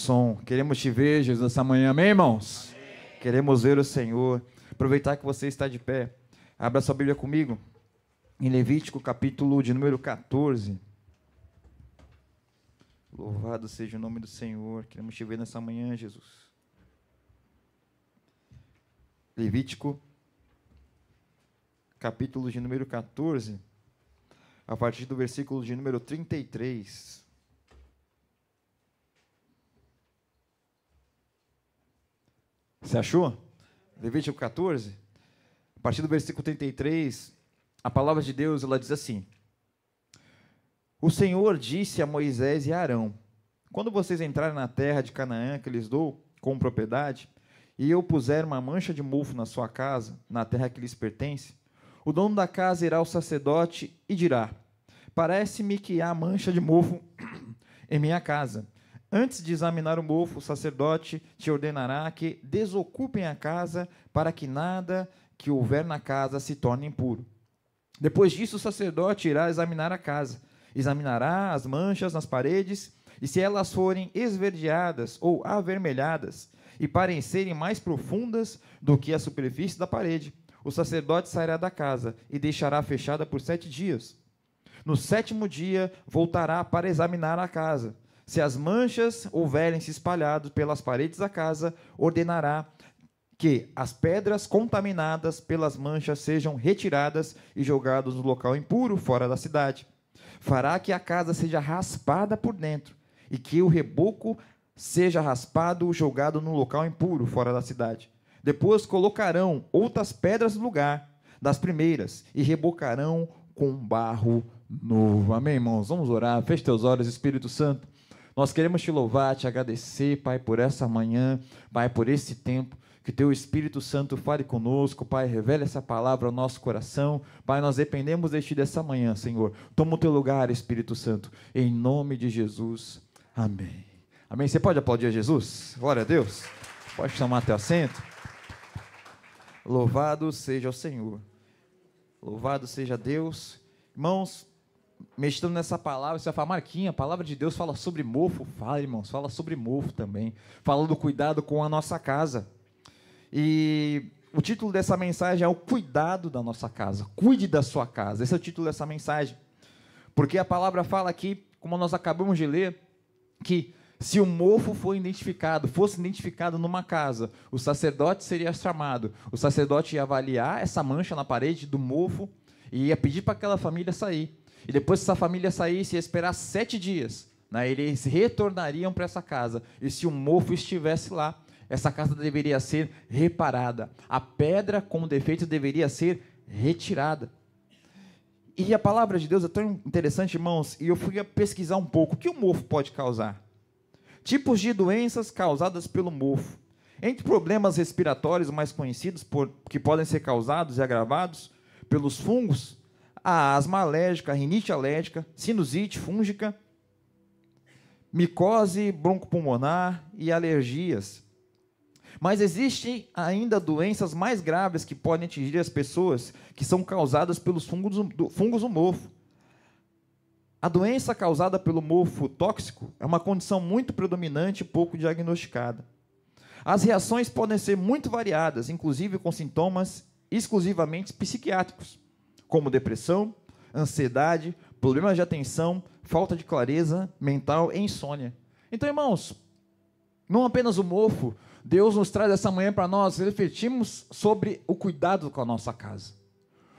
Som. Queremos te ver, Jesus, essa manhã, amém, irmãos? Amém. Queremos ver o Senhor. Aproveitar que você está de pé. Abra sua Bíblia comigo. Em Levítico, capítulo de número 14. Louvado seja o nome do Senhor. Queremos te ver nessa manhã, Jesus. Levítico, capítulo de número 14, a partir do versículo de número 33. Você achou? Levítico 14, a partir do versículo 33, a palavra de Deus, ela diz assim: O Senhor disse a Moisés e a Arão: Quando vocês entrarem na terra de Canaã, que lhes dou como propriedade, e eu puser uma mancha de mofo na sua casa, na terra que lhes pertence, o dono da casa irá ao sacerdote e dirá: Parece-me que há mancha de mofo em minha casa. Antes de examinar o mofo, o sacerdote te ordenará que desocupem a casa, para que nada que houver na casa se torne impuro. Depois disso, o sacerdote irá examinar a casa, examinará as manchas nas paredes, e se elas forem esverdeadas ou avermelhadas, e parecerem mais profundas do que a superfície da parede, o sacerdote sairá da casa e deixará fechada por 7 dias. No 7º dia, voltará para examinar a casa. Se as manchas houverem se espalhado pelas paredes da casa, ordenará que as pedras contaminadas pelas manchas sejam retiradas e jogadas no local impuro, fora da cidade. Fará que a casa seja raspada por dentro, e que o reboco seja raspado ou jogado no local impuro, fora da cidade. Depois colocarão outras pedras no lugar das primeiras, e rebocarão com barro novo. Amém, irmãos? Vamos orar. Feche teus olhos, Espírito Santo. Nós queremos te louvar, te agradecer, Pai, por essa manhã, Pai, por esse tempo. Que teu Espírito Santo fale conosco, Pai, revele essa palavra ao nosso coração. Pai, nós dependemos de ti dessa manhã, Senhor. Toma o teu lugar, Espírito Santo, em nome de Jesus. Amém. Amém. Você pode aplaudir a Jesus? Glória a Deus. Pode tomar teu assento. Louvado seja o Senhor. Louvado seja Deus. Irmãos, meditando nessa palavra, você vai falar: Marquinhos, a palavra de Deus fala sobre mofo. Fala, irmãos, fala sobre mofo também. Fala do cuidado com a nossa casa. E o título dessa mensagem é o cuidado da nossa casa. Cuide da sua casa. Esse é o título dessa mensagem. Porque a palavra fala aqui, como nós acabamos de ler, que se o mofo fosse identificado numa casa, o sacerdote seria chamado. O sacerdote ia avaliar essa mancha na parede do mofo e ia pedir para aquela família sair. E depois que essa família saísse, ia esperar 7 dias. Né? Eles retornariam para essa casa. E se o mofo estivesse lá, essa casa deveria ser reparada. A pedra com defeito deveria ser retirada. E a palavra de Deus é tão interessante, irmãos, e eu fui pesquisar um pouco. O que o mofo pode causar? Tipos de doenças causadas pelo mofo. Entre problemas respiratórios mais conhecidos, que podem ser causados e agravados pelos fungos, a asma alérgica, a rinite alérgica, sinusite fúngica, micose broncopulmonar e alergias. Mas existem ainda doenças mais graves que podem atingir as pessoas, que são causadas pelos fungos do mofo. A doença causada pelo mofo tóxico é uma condição muito predominante e pouco diagnosticada. As reações podem ser muito variadas, inclusive com sintomas exclusivamente psiquiátricos, como depressão, ansiedade, problemas de atenção, falta de clareza mental e insônia. Então, irmãos, não apenas o mofo, Deus nos traz essa manhã para nós refletirmos sobre o cuidado com a nossa casa.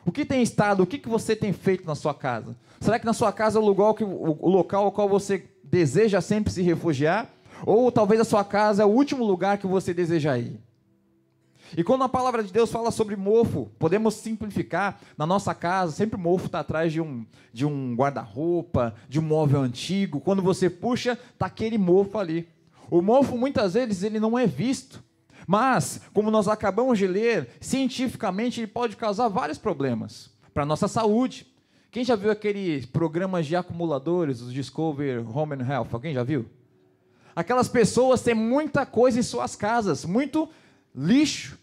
O que tem estado, o que você tem feito na sua casa? Será que na sua casa é o local ao qual você deseja sempre se refugiar? Ou talvez a sua casa é o último lugar que você deseja ir? E quando a palavra de Deus fala sobre mofo, podemos simplificar. Na nossa casa, sempre o mofo está atrás de um guarda-roupa, de um móvel antigo. Quando você puxa, está aquele mofo ali. O mofo, muitas vezes, ele não é visto. Mas, como nós acabamos de ler, cientificamente ele pode causar vários problemas para a nossa saúde. Quem já viu aqueles programas de acumuladores, os Discover Home and Health? Alguém já viu? Aquelas pessoas têm muita coisa em suas casas, muito lixo.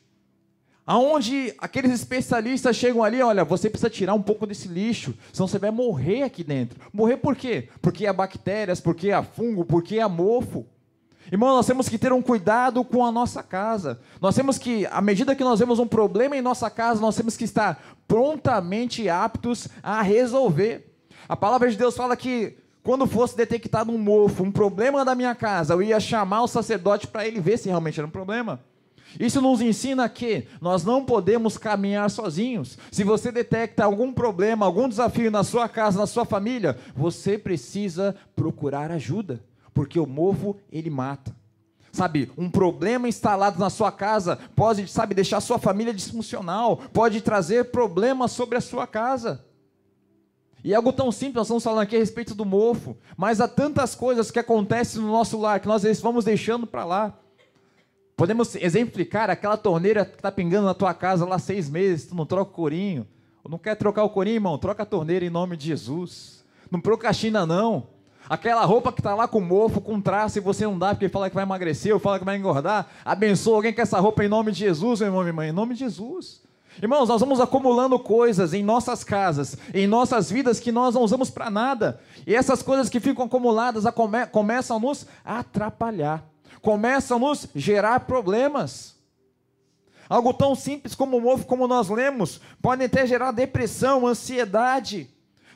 Aonde aqueles especialistas chegam ali: olha, você precisa tirar um pouco desse lixo, senão você vai morrer aqui dentro. Morrer por quê? Porque há bactérias, porque há fungo, porque há mofo. Irmão, nós temos que ter um cuidado com a nossa casa. Nós temos que, à medida que nós vemos um problema em nossa casa, nós temos que estar prontamente aptos a resolver. A palavra de Deus fala que quando fosse detectado um mofo, um problema da minha casa, eu ia chamar o sacerdote para ele ver se realmente era um problema. Isso nos ensina que nós não podemos caminhar sozinhos. Se você detecta algum problema, algum desafio na sua casa, na sua família, você precisa procurar ajuda, porque o mofo, ele mata. Sabe, um problema instalado na sua casa pode, deixar a sua família disfuncional, pode trazer problemas sobre a sua casa. E é algo tão simples, nós estamos falando aqui a respeito do mofo, mas há tantas coisas que acontecem no nosso lar, que nós vamos deixando para lá. Podemos exemplificar aquela torneira que está pingando na tua casa lá 6 meses, tu não troca o corinho. Não quer trocar o corinho, irmão? Troca a torneira em nome de Jesus. Não procrastina, não. Aquela roupa que está lá com mofo, com traço, e você não dá porque fala que vai emagrecer, ou fala que vai engordar. Abençoa alguém com essa roupa em nome de Jesus, meu irmão e minha irmã, em nome de Jesus. Irmãos, nós vamos acumulando coisas em nossas casas, em nossas vidas, que nós não usamos para nada. E essas coisas que ficam acumuladas começam a nos atrapalhar. Começam a nos gerar problemas. Algo tão simples como o mofo, como nós lemos, pode até gerar depressão, ansiedade.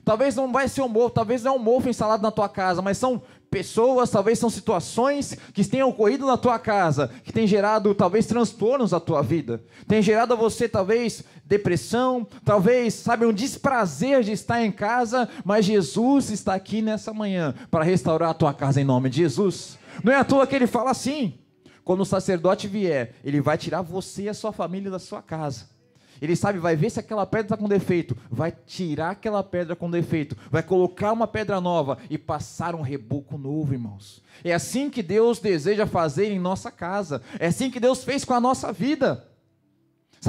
Talvez não vai ser um mofo, talvez não é um mofo instalado na tua casa, mas são pessoas, talvez são situações que tenham ocorrido na tua casa, que têm gerado talvez transtornos na tua vida, tem gerado a você talvez depressão, talvez, um desprazer de estar em casa, mas Jesus está aqui nessa manhã para restaurar a tua casa em nome de Jesus. Não é à toa que ele fala assim: quando o sacerdote vier, ele vai tirar você e a sua família da sua casa. Ele vai ver se aquela pedra está com defeito, vai tirar aquela pedra com defeito, vai colocar uma pedra nova e passar um reboco novo, irmãos. É assim que Deus deseja fazer em nossa casa, é assim que Deus fez com a nossa vida.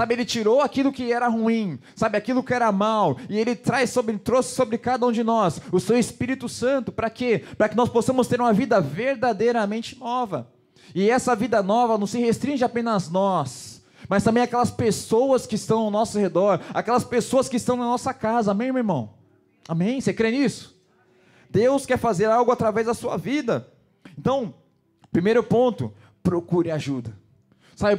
Ele tirou aquilo que era ruim, aquilo que era mal, e Ele trouxe sobre cada um de nós o seu Espírito Santo. Para quê? Para que nós possamos ter uma vida verdadeiramente nova. E essa vida nova não se restringe apenas a nós, mas também aquelas pessoas que estão ao nosso redor, aquelas pessoas que estão na nossa casa. Amém, meu irmão? Amém? Você crê nisso? Deus quer fazer algo através da sua vida. Então, primeiro ponto, procure ajuda.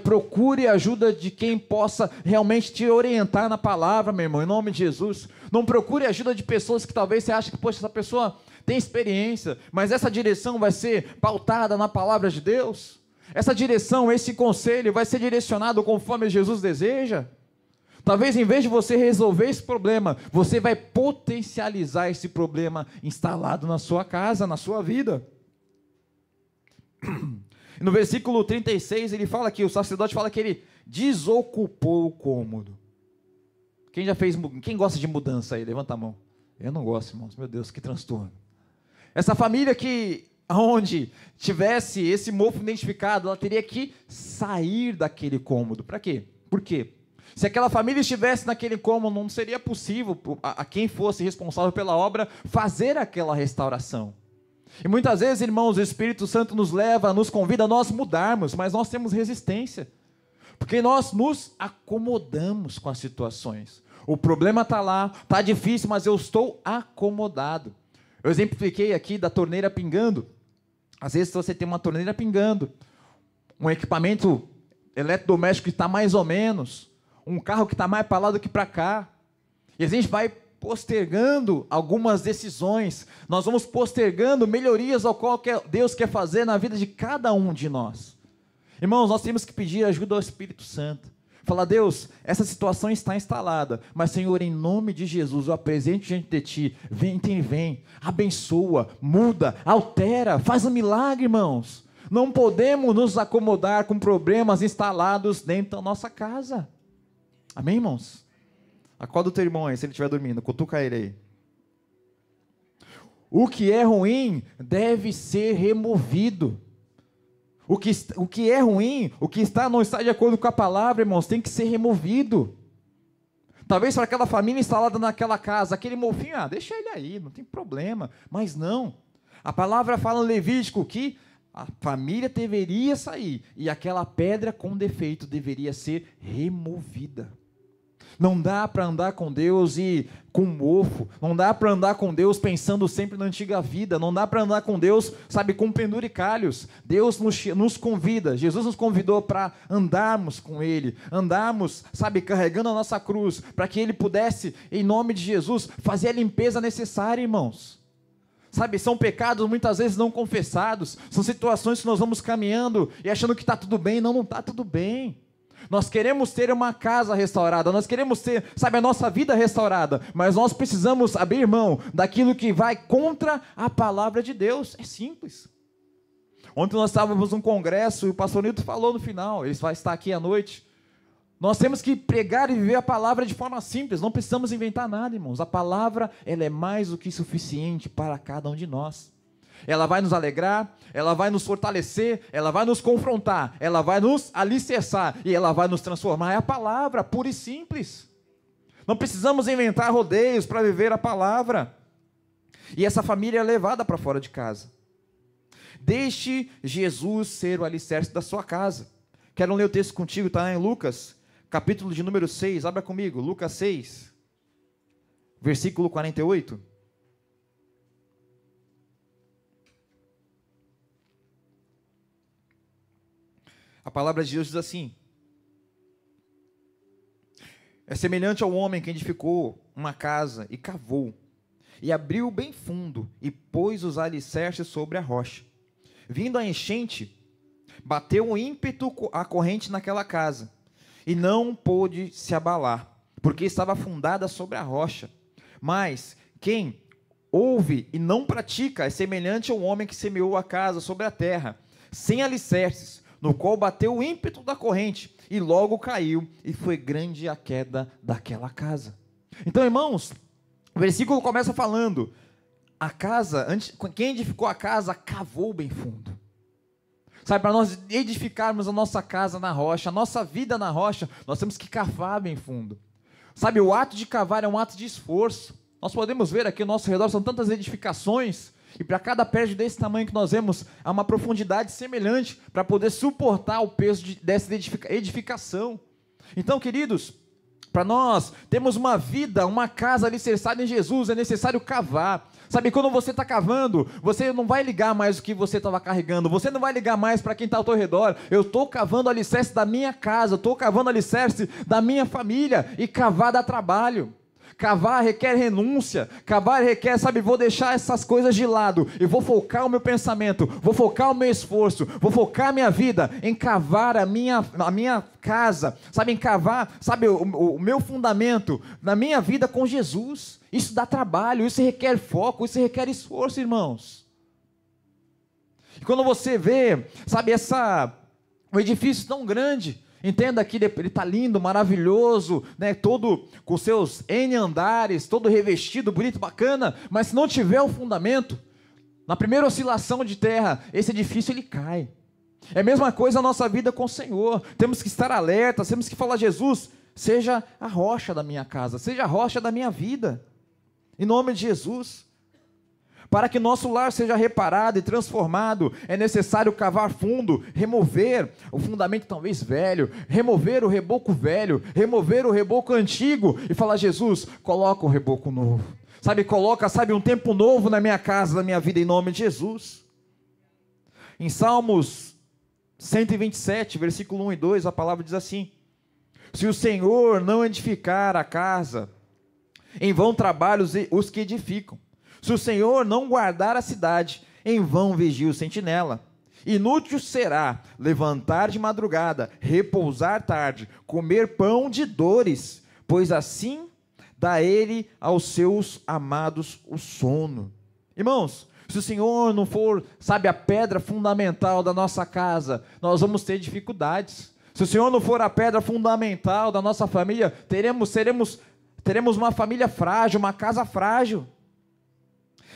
Procure ajuda de quem possa realmente te orientar na palavra, meu irmão, em nome de Jesus. Não procure ajuda de pessoas que talvez você ache que, poxa, essa pessoa tem experiência, mas essa direção vai ser pautada na palavra de Deus. Essa direção, esse conselho vai ser direcionado conforme Jesus deseja. Talvez em vez de você resolver esse problema, você vai potencializar esse problema instalado na sua casa, na sua vida. No versículo 36, ele fala que o sacerdote fala que ele desocupou o cômodo. Quem gosta de mudança aí? Levanta a mão. Eu não gosto, irmãos. Meu Deus, que transtorno. Essa família que, onde tivesse esse mofo identificado, ela teria que sair daquele cômodo. Para quê? Por quê? Se aquela família estivesse naquele cômodo, não seria possível a quem fosse responsável pela obra fazer aquela restauração. E muitas vezes, irmãos, o Espírito Santo nos convida a nós mudarmos, mas nós temos resistência, porque nós nos acomodamos com as situações. O problema está lá, está difícil, mas eu estou acomodado. Eu exemplifiquei aqui da torneira pingando. Às vezes você tem uma torneira pingando, um equipamento eletrodoméstico que está mais ou menos, um carro que está mais para lá do que para cá, e a gente vai postergando algumas decisões, nós vamos postergando melhorias ao qual Deus quer fazer na vida de cada um de nós. Irmãos, nós temos que pedir ajuda ao Espírito Santo. Falar: Deus, essa situação está instalada, mas Senhor, em nome de Jesus, eu apresento diante de Ti, vem, abençoa, muda, altera, faz um milagre, irmãos. Não podemos nos acomodar com problemas instalados dentro da nossa casa. Amém, irmãos? Acorda o teu irmão aí, se ele estiver dormindo, cutuca ele aí. O que é ruim deve ser removido. O que é ruim, o que não está de acordo com a palavra, irmãos, tem que ser removido. Talvez para aquela família instalada naquela casa, aquele mofinho, deixa ele aí, não tem problema. Mas não. A palavra fala no Levítico que a família deveria sair e aquela pedra com defeito deveria ser removida. Não dá para andar com Deus e com mofo. Não dá para andar com Deus pensando sempre na antiga vida. Não dá para andar com Deus, sabe, com penduricalhos. Deus nos convida, Jesus nos convidou para andarmos com Ele. Andarmos, sabe, carregando a nossa cruz, para que Ele pudesse, em nome de Jesus, fazer a limpeza necessária, irmãos. Sabe, são pecados muitas vezes não confessados. São situações que nós vamos caminhando e achando que está tudo bem. Não está tudo bem. Nós queremos ter uma casa restaurada, nós queremos ter, sabe, a nossa vida restaurada, mas nós precisamos abrir mão daquilo que vai contra a palavra de Deus. É simples. Ontem nós estávamos num congresso e o pastor Nilton falou no final, ele vai estar aqui à noite. Nós temos que pregar e viver a palavra de forma simples, não precisamos inventar nada, irmãos. A palavra, ela é mais do que suficiente para cada um de nós. Ela vai nos alegrar, ela vai nos fortalecer, ela vai nos confrontar, ela vai nos alicerçar e ela vai nos transformar. É a palavra, pura e simples. Não precisamos inventar rodeios para viver a palavra. E essa família é levada para fora de casa. Deixe Jesus ser o alicerce da sua casa. Quero ler o texto contigo, está em Lucas, capítulo de número 6, abra comigo, Lucas 6, versículo 48. A palavra de Deus diz assim: é semelhante ao homem que edificou uma casa e cavou, e abriu bem fundo, e pôs os alicerces sobre a rocha. Vindo a enchente, bateu um ímpeto a corrente naquela casa, e não pôde se abalar, porque estava fundada sobre a rocha. Mas quem ouve e não pratica é semelhante ao homem que semeou a casa sobre a terra, sem alicerces, no qual bateu o ímpeto da corrente, e logo caiu, e foi grande a queda daquela casa. Então, irmãos, o versículo começa falando, a casa, quem edificou a casa, cavou bem fundo. Sabe, para nós edificarmos a nossa casa na rocha, a nossa vida na rocha, nós temos que cavar bem fundo. Sabe, o ato de cavar é um ato de esforço. Nós podemos ver aqui ao nosso redor, são tantas edificações, e para cada prédio desse tamanho que nós vemos, há uma profundidade semelhante para poder suportar o peso dessa edificação. Então, queridos, para nós termos uma vida, uma casa alicerçada em Jesus, é necessário cavar. Sabe, quando você está cavando, você não vai ligar mais o que você estava carregando, você não vai ligar mais para quem está ao teu redor. Eu estou cavando o alicerce da minha casa, eu estou cavando o alicerce da minha família, e cavar dá trabalho. Cavar requer renúncia, cavar requer, sabe, vou deixar essas coisas de lado, e vou focar o meu pensamento, vou focar o meu esforço, vou focar a minha vida em cavar a minha casa, sabe, em cavar, sabe, o meu fundamento na minha vida com Jesus. Isso dá trabalho, isso requer foco, isso requer esforço, irmãos. E quando você vê, sabe, um edifício tão grande, entenda que ele está lindo, maravilhoso, né, todo com seus N andares, todo revestido, bonito, bacana, mas se não tiver o fundamento, na primeira oscilação de terra, esse edifício ele cai. É a mesma coisa a nossa vida com o Senhor. Temos que estar alertas, temos que falar: Jesus, seja a rocha da minha casa, seja a rocha da minha vida, em nome de Jesus. Para que nosso lar seja reparado e transformado, é necessário cavar fundo, remover o fundamento talvez velho, remover o reboco velho, remover o reboco antigo e falar: Jesus, coloca um reboco novo. Sabe, coloca, sabe, um tempo novo na minha casa, na minha vida, em nome de Jesus. Em Salmos 127, versículo 1 e 2, a palavra diz assim: se o Senhor não edificar a casa, em vão trabalham os que edificam. Se o Senhor não guardar a cidade, em vão vigia o sentinela. Inútil será levantar de madrugada, repousar tarde, comer pão de dores, pois assim dá ele aos seus amados o sono. Irmãos, se o Senhor não for, sabe, a pedra fundamental da nossa casa, nós vamos ter dificuldades. Se o Senhor não for a pedra fundamental da nossa família, teremos uma família frágil, uma casa frágil.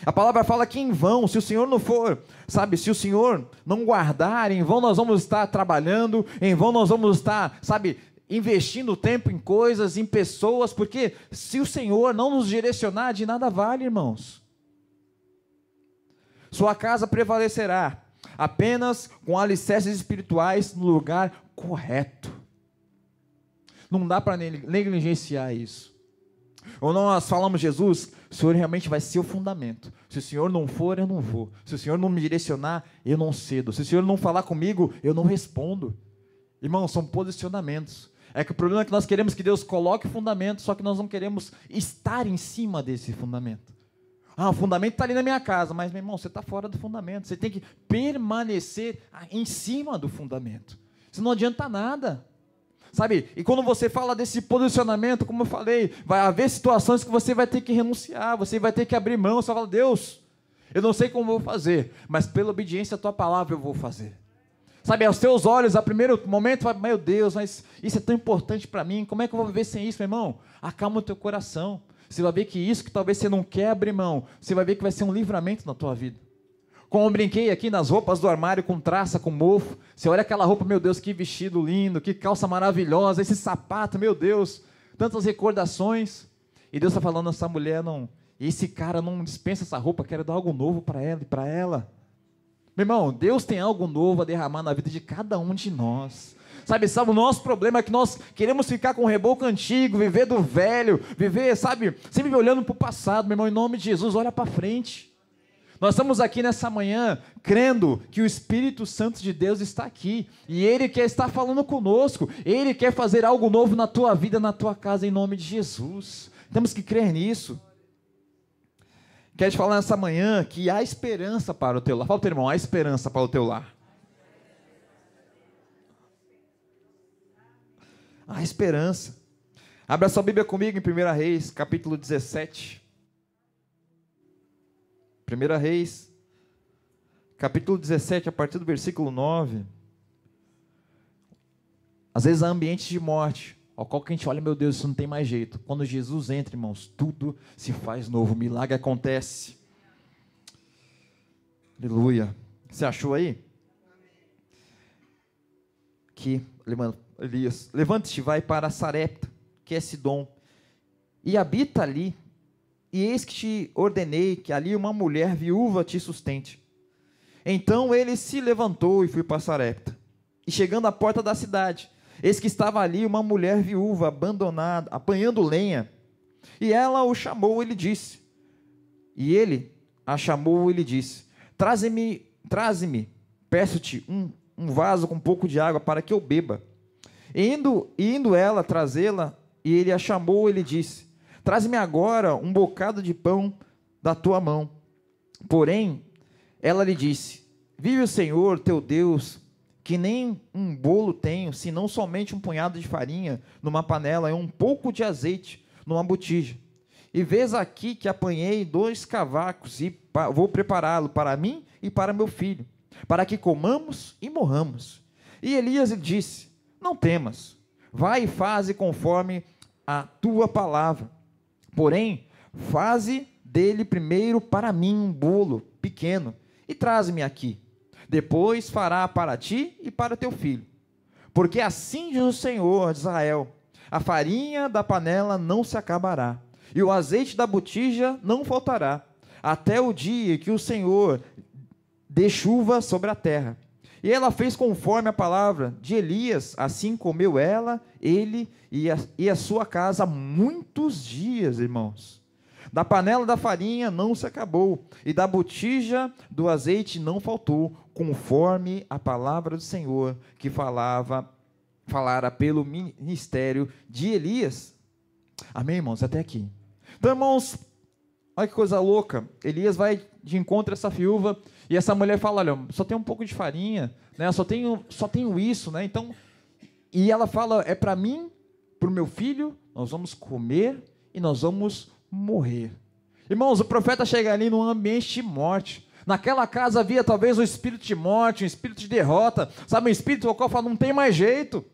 A palavra fala que em vão, se o Senhor não for, sabe, se o Senhor não guardar, em vão nós vamos estar trabalhando, em vão nós vamos estar, sabe, investindo tempo em coisas, em pessoas, porque se o Senhor não nos direcionar, de nada vale, irmãos. Sua casa prevalecerá apenas com alicerces espirituais no lugar correto. Não dá para negligenciar isso. Ou nós falamos, Jesus, o Senhor realmente vai ser o fundamento. Se o Senhor não for, eu não vou. Se o Senhor não me direcionar, eu não cedo. Se o Senhor não falar comigo, eu não respondo. Irmãos, são posicionamentos. É que o problema é que nós queremos que Deus coloque o fundamento, só que nós não queremos estar em cima desse fundamento. O fundamento está ali na minha casa, mas, meu irmão, você está fora do fundamento. Você tem que permanecer em cima do fundamento. Isso não adianta nada. Sabe? E quando você fala desse posicionamento, como eu falei, vai haver situações que você vai ter que renunciar, você vai ter que abrir mão, você vai falar, Deus, eu não sei como vou fazer, mas pela obediência à tua palavra eu vou fazer. Sabe, aos teus olhos, a primeiro momento, vai, meu Deus, mas isso é tão importante para mim, como é que eu vou viver sem isso, meu irmão? Acalma o teu coração, você vai ver que isso que talvez você não quer abrir mão, você vai ver que vai ser um livramento na tua vida. Como eu brinquei aqui nas roupas do armário com traça, com mofo, você olha aquela roupa, meu Deus, que vestido lindo, que calça maravilhosa, esse sapato, meu Deus, tantas recordações, e Deus está falando, essa mulher não, esse cara não dispensa essa roupa, quero dar algo novo para ela e para ela. Meu irmão, Deus tem algo novo a derramar na vida de cada um de nós. Sabe, o nosso problema é que nós queremos ficar com o reboco antigo, viver do velho, viver, sabe, sempre olhando para o passado. Meu irmão, em nome de Jesus, olha para frente. Nós estamos aqui nessa manhã, crendo que o Espírito Santo de Deus está aqui, e Ele quer estar falando conosco, Ele quer fazer algo novo na tua vida, na tua casa, em nome de Jesus. Temos que crer nisso. Quero te falar nessa manhã que há esperança para o teu lar. Fala para o teu irmão, há esperança para o teu lar. Há esperança. Abra sua Bíblia comigo em 1 Reis, capítulo 17. 1 Reis, capítulo 17, a partir do versículo 9. Às vezes há ambientes de morte, ao qual que a gente olha, meu Deus, isso não tem mais jeito. Quando Jesus entra, irmãos, tudo se faz novo, o milagre acontece. Aleluia. Você achou aí? Que, Elias, levante-te, vai para Sarepta, que é Sidom, e habita ali, e eis que te ordenei que ali uma mulher viúva te sustente. Então ele se levantou e foi para Sarepta, e chegando à porta da cidade, eis que estava ali uma mulher viúva, abandonada, apanhando lenha, e ela o chamou e lhe disse, e ele a chamou e lhe disse, traze-me, peço-te um vaso com um pouco de água para que eu beba. Indo ela trazê-la, e ele a chamou e lhe disse, traze-me agora um bocado de pão da tua mão. Porém, ela lhe disse, vive o Senhor teu Deus, que nem um bolo tenho, senão somente um punhado de farinha numa panela e um pouco de azeite numa botija. E vês aqui que apanhei 2 cavacos e vou prepará-lo para mim e para meu filho, para que comamos e morramos. E Elias lhe disse, não temas, vai e faze conforme a tua palavra. Porém, faze dele primeiro para mim um bolo pequeno e traze-me aqui. Depois fará para ti e para teu filho. Porque assim diz o Senhor de Israel, a farinha da panela não se acabará, e o azeite da botija não faltará, até o dia que o Senhor dê chuva sobre a terra. E ela fez conforme a palavra de Elias, assim comeu ela, ele e a sua casa muitos dias, irmãos. Da panela da farinha não se acabou, e da botija do azeite não faltou, conforme a palavra do Senhor, que falara pelo ministério de Elias. Amém, irmãos? Até aqui. Então, irmãos, olha que coisa louca. Elias vai de encontro a essa viúva, e essa mulher fala, olha, só tem um pouco de farinha, né? Só tenho isso, né? Então, e ela fala, é para mim, para o meu filho, nós vamos comer e nós vamos morrer. Irmãos, o profeta chega ali num ambiente de morte. Naquela casa havia talvez um espírito de morte, um espírito de derrota, sabe, um espírito ao qual fala, não tem mais jeito.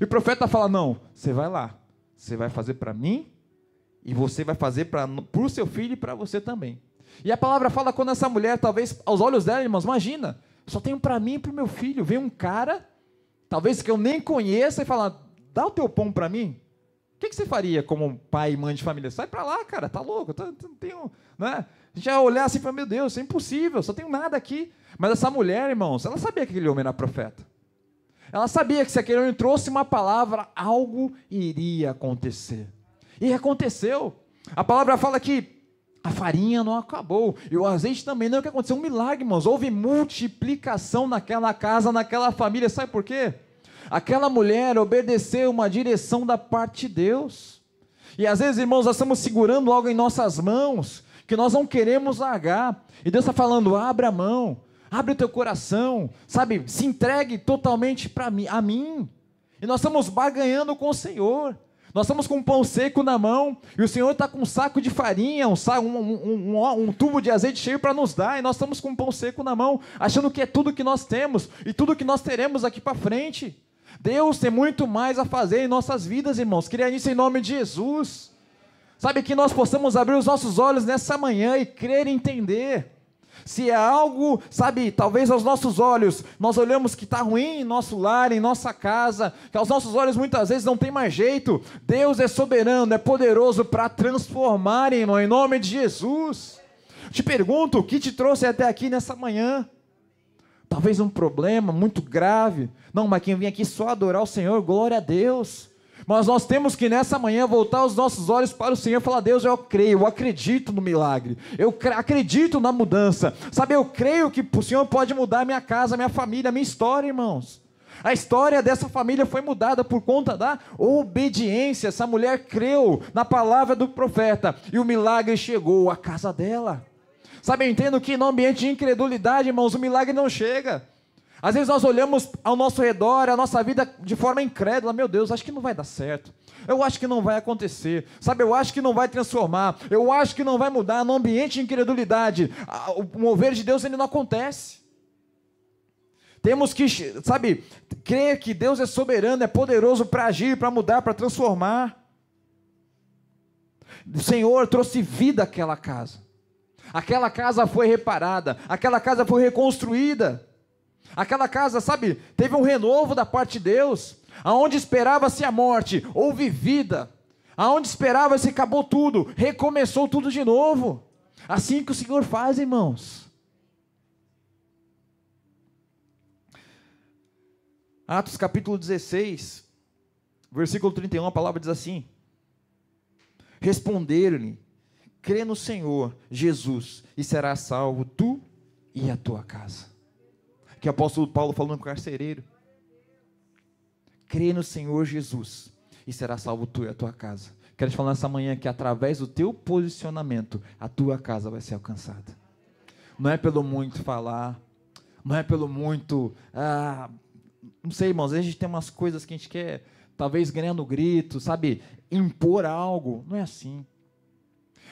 E o profeta fala, não, você vai lá, você vai fazer para mim, e você vai fazer para o seu filho e para você também. E a palavra fala quando essa mulher, talvez, aos olhos dela, irmãos, imagina, só tenho para mim e para o meu filho, vem um cara, talvez que eu nem conheça, e fala, dá o teu pão para mim. O que você faria como pai e mãe de família? Sai para lá, cara, tá louco, não tenho, né? A gente ia olhar assim e falar, meu Deus, isso é impossível, só tenho nada aqui. Mas essa mulher, irmãos, ela sabia que aquele homem era profeta. Ela sabia que se aquele homem trouxe uma palavra, algo iria acontecer. E aconteceu. A palavra fala que a farinha não acabou, e o azeite também não. O que aconteceu? Um milagre, irmãos. Houve multiplicação naquela casa, naquela família. Sabe por quê? Aquela mulher obedeceu uma direção da parte de Deus. E às vezes, irmãos, nós estamos segurando algo em nossas mãos, que nós não queremos largar. E Deus está falando, abra a mão, abre o teu coração, sabe, se entregue totalmente a mim. E nós estamos barganhando com o Senhor. Nós estamos com um pão seco na mão, e o Senhor está com um saco de farinha, um tubo de azeite cheio para nos dar, e nós estamos com um pão seco na mão, achando que é tudo que nós temos, e tudo que nós teremos aqui para frente. Deus tem muito mais a fazer em nossas vidas, irmãos. Queria nisso em nome de Jesus. Sabe, que nós possamos abrir os nossos olhos nessa manhã e crer e entender. Se é algo, sabe, talvez aos nossos olhos, nós olhamos que está ruim em nosso lar, em nossa casa, que aos nossos olhos muitas vezes não tem mais jeito. Deus é soberano, é poderoso para transformar, irmão, em nome de Jesus. Te pergunto, o que te trouxe até aqui nessa manhã? Talvez um problema muito grave. Não, mas quem vem aqui só adorar o Senhor, glória a Deus. Mas nós temos que nessa manhã voltar os nossos olhos para o Senhor e falar, Deus, eu creio, eu acredito no milagre, eu acredito na mudança, sabe, eu creio que o Senhor pode mudar a minha casa, a minha família, a minha história, irmãos. A história dessa família foi mudada por conta da obediência. Essa mulher creu na palavra do profeta e o milagre chegou à casa dela. Sabe, eu entendo que no ambiente de incredulidade, irmãos, o milagre não chega. Às vezes nós olhamos ao nosso redor, a nossa vida de forma incrédula. Meu Deus, acho que não vai dar certo. Eu acho que não vai acontecer. Sabe, eu acho que não vai transformar. Eu acho que não vai mudar. No ambiente de incredulidade, o mover de Deus ele não acontece. Temos que, sabe, crer que Deus é soberano, é poderoso para agir, para mudar, para transformar. O Senhor trouxe vida àquela casa. Aquela casa foi reparada. Aquela casa foi reconstruída. Aquela casa, sabe, teve um renovo da parte de Deus. Aonde esperava-se a morte, houve vida. Aonde esperava-se acabou tudo, recomeçou tudo de novo. Assim que o Senhor faz, irmãos. Atos capítulo 16, versículo 31, a palavra diz assim: responderam-lhe, crê no Senhor Jesus e serás salvo tu e a tua casa. Que o apóstolo Paulo falando com o carcereiro. Crê no Senhor Jesus e será salvo tu e a tua casa. Quero te falar nessa manhã que através do teu posicionamento, a tua casa vai ser alcançada. Não é pelo muito falar, não é pelo muito, não sei, irmãos, às vezes a gente tem umas coisas que a gente quer, talvez ganhando grito, sabe, impor algo. Não é assim.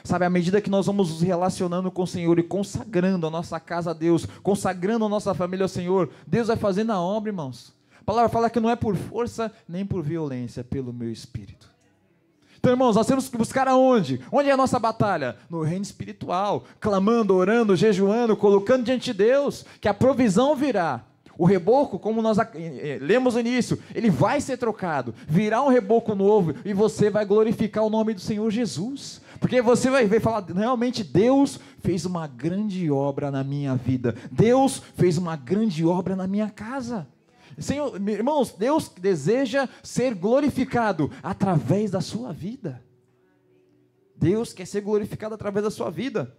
Sabe, à medida que nós vamos nos relacionando com o Senhor e consagrando a nossa casa a Deus, consagrando a nossa família ao Senhor, Deus vai fazendo a obra, irmãos. A palavra fala que não é por força nem por violência, é pelo meu Espírito. Então, irmãos, nós temos que buscar aonde? Onde é a nossa batalha? No reino espiritual, clamando, orando, jejuando, colocando diante de Deus, que a provisão virá. O reboco, como nós lemos no início, ele vai ser trocado, virá um reboco novo e você vai glorificar o nome do Senhor Jesus. Porque você vai ver, falar, realmente Deus fez uma grande obra na minha vida. Deus fez uma grande obra na minha casa. Senhor, irmãos, Deus deseja ser glorificado através da sua vida. Deus quer ser glorificado através da sua vida.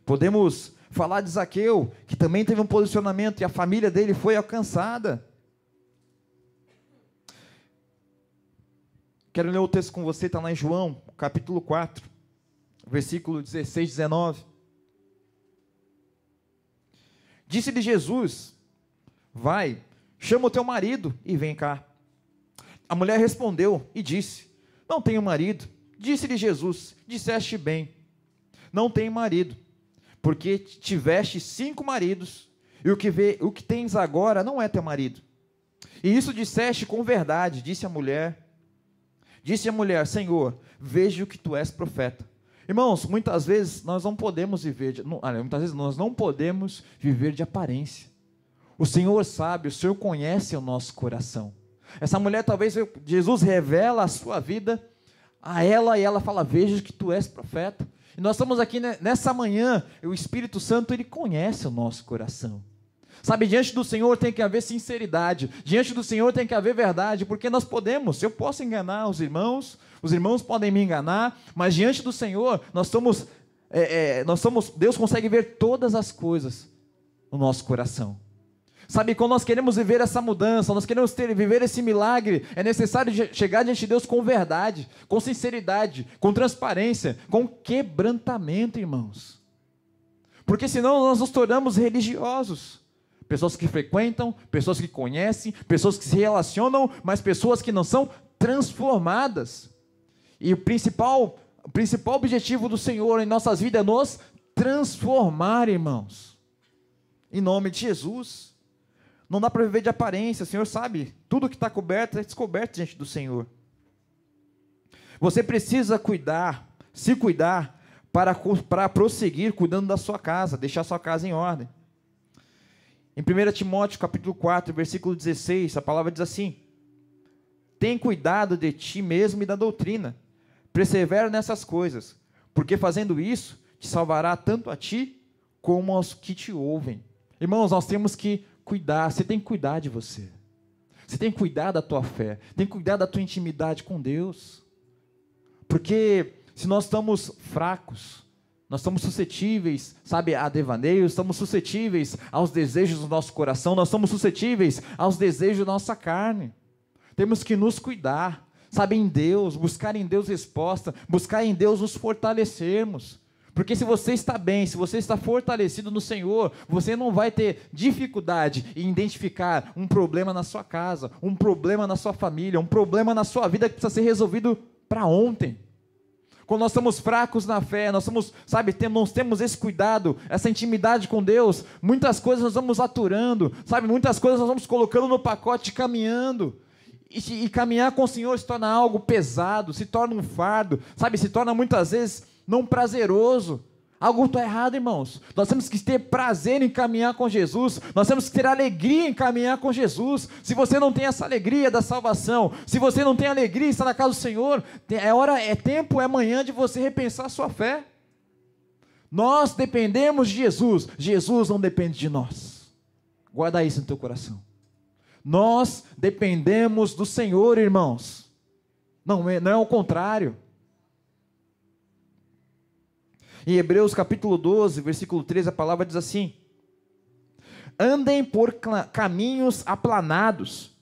Podemos falar de Zaqueu, que também teve um posicionamento e a família dele foi alcançada. Quero ler o texto com você, está lá em João, capítulo 4, versículo 16, 19. Disse-lhe Jesus, vai, chama o teu marido e vem cá. A mulher respondeu e disse, não tenho marido. Disse-lhe Jesus, disseste bem, não tenho marido, porque tiveste 5 maridos, e o que tens agora não é teu marido. E isso disseste com verdade, disse a mulher. Disse a mulher, Senhor, vejo que tu és profeta. Irmãos, muitas vezes nós não podemos viver de aparência. O Senhor sabe, o Senhor conhece o nosso coração. Essa mulher, talvez Jesus revela a sua vida a ela e ela fala, vejo que tu és profeta. E nós estamos aqui nessa manhã, o Espírito Santo, ele conhece o nosso coração. Sabe, diante do Senhor tem que haver sinceridade, diante do Senhor tem que haver verdade, porque nós podemos, eu posso enganar os irmãos podem me enganar, mas diante do Senhor nós somos, Deus consegue ver todas as coisas no nosso coração. Sabe, quando nós queremos viver essa mudança, nós queremos viver esse milagre, é necessário chegar diante de Deus com verdade, com sinceridade, com transparência, com quebrantamento, irmãos. Porque senão nós nos tornamos religiosos. Pessoas que frequentam, pessoas que conhecem, pessoas que se relacionam, mas pessoas que não são transformadas. E o principal objetivo do Senhor em nossas vidas é nos transformar, irmãos. Em nome de Jesus. Não dá para viver de aparência, o Senhor sabe, tudo que está coberto é descoberto diante do Senhor. Você precisa se cuidar, para prosseguir cuidando da sua casa, deixar a sua casa em ordem. Em 1 Timóteo capítulo 4, versículo 16, a palavra diz assim: tem cuidado de ti mesmo e da doutrina, persevera nessas coisas, porque fazendo isso, te salvará tanto a ti, como aos que te ouvem. Irmãos, nós temos que cuidar, você tem que cuidar de você. Você tem que cuidar da tua fé, tem que cuidar da tua intimidade com Deus. Porque se nós estamos fracos, nós estamos suscetíveis, sabe, a devaneios, estamos suscetíveis aos desejos do nosso coração, nós estamos suscetíveis aos desejos da nossa carne. Temos que nos cuidar, sabe, em Deus, buscar em Deus resposta, buscar em Deus nos fortalecermos. Porque se você está bem, se você está fortalecido no Senhor, você não vai ter dificuldade em identificar um problema na sua casa, um problema na sua família, um problema na sua vida que precisa ser resolvido para ontem. Quando nós estamos fracos na fé, nós temos esse cuidado, essa intimidade com Deus, muitas coisas nós vamos aturando, sabe, muitas coisas nós vamos colocando no pacote, caminhando, e caminhar com o Senhor se torna algo pesado, se torna um fardo, sabe, se torna muitas vezes não prazeroso. Algo está errado, irmãos. Nós temos que ter prazer em caminhar com Jesus. Nós temos que ter alegria em caminhar com Jesus. Se você não tem essa alegria da salvação, se você não tem alegria em estar na casa do Senhor, é manhã de você repensar a sua fé. Nós dependemos de Jesus. Jesus não depende de nós. Guarda isso no teu coração. Nós dependemos do Senhor, irmãos. Não é o contrário. Em Hebreus capítulo 12, versículo 13, a palavra diz assim: andem por caminhos aplanados,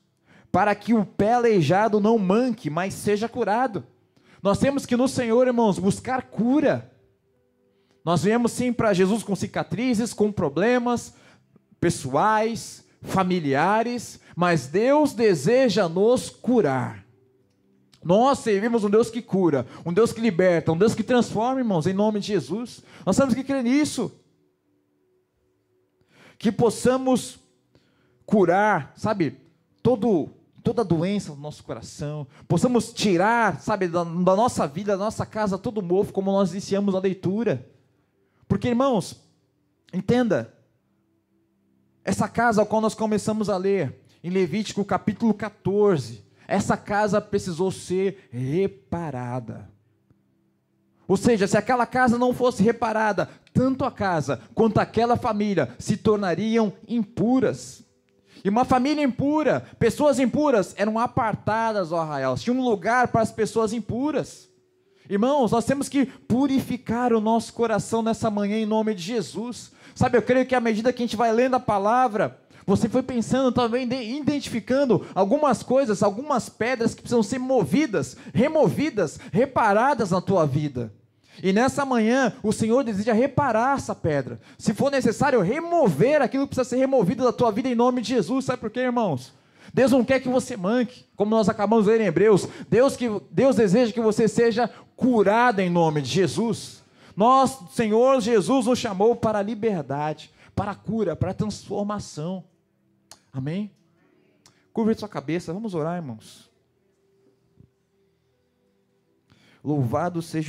para que o pé aleijado não manque, mas seja curado. Nós temos que no Senhor, irmãos, buscar cura. Nós viemos sim para Jesus com cicatrizes, com problemas pessoais, familiares, mas Deus deseja nos curar. Nós servimos um Deus que cura, um Deus que liberta, um Deus que transforma, irmãos, em nome de Jesus. Nós temos que crer nisso. Que possamos curar, sabe, toda doença do nosso coração, possamos tirar, sabe, da nossa vida, da nossa casa, todo mofo, como nós iniciamos a leitura. Porque, irmãos, entenda, essa casa ao qual nós começamos a ler, em Levítico capítulo 14, essa casa precisou ser reparada. Ou seja, se aquela casa não fosse reparada, tanto a casa quanto aquela família se tornariam impuras. E uma família impura, pessoas impuras, eram apartadas do arraial. Tinha um lugar para as pessoas impuras. Irmãos, nós temos que purificar o nosso coração nessa manhã em nome de Jesus. Sabe, eu creio que à medida que a gente vai lendo a palavra, você foi pensando também, identificando algumas coisas, algumas pedras que precisam ser movidas, removidas, reparadas na tua vida. E nessa manhã, o Senhor deseja reparar essa pedra. Se for necessário, remover aquilo que precisa ser removido da tua vida em nome de Jesus. Sabe por quê, irmãos? Deus não quer que você manque, como nós acabamos de ler em Hebreus. Deus deseja que você seja curado em nome de Jesus. Senhor Jesus nos chamou para a liberdade, para a cura, para a transformação. Amém? Curva sua cabeça, vamos orar, irmãos. Louvado seja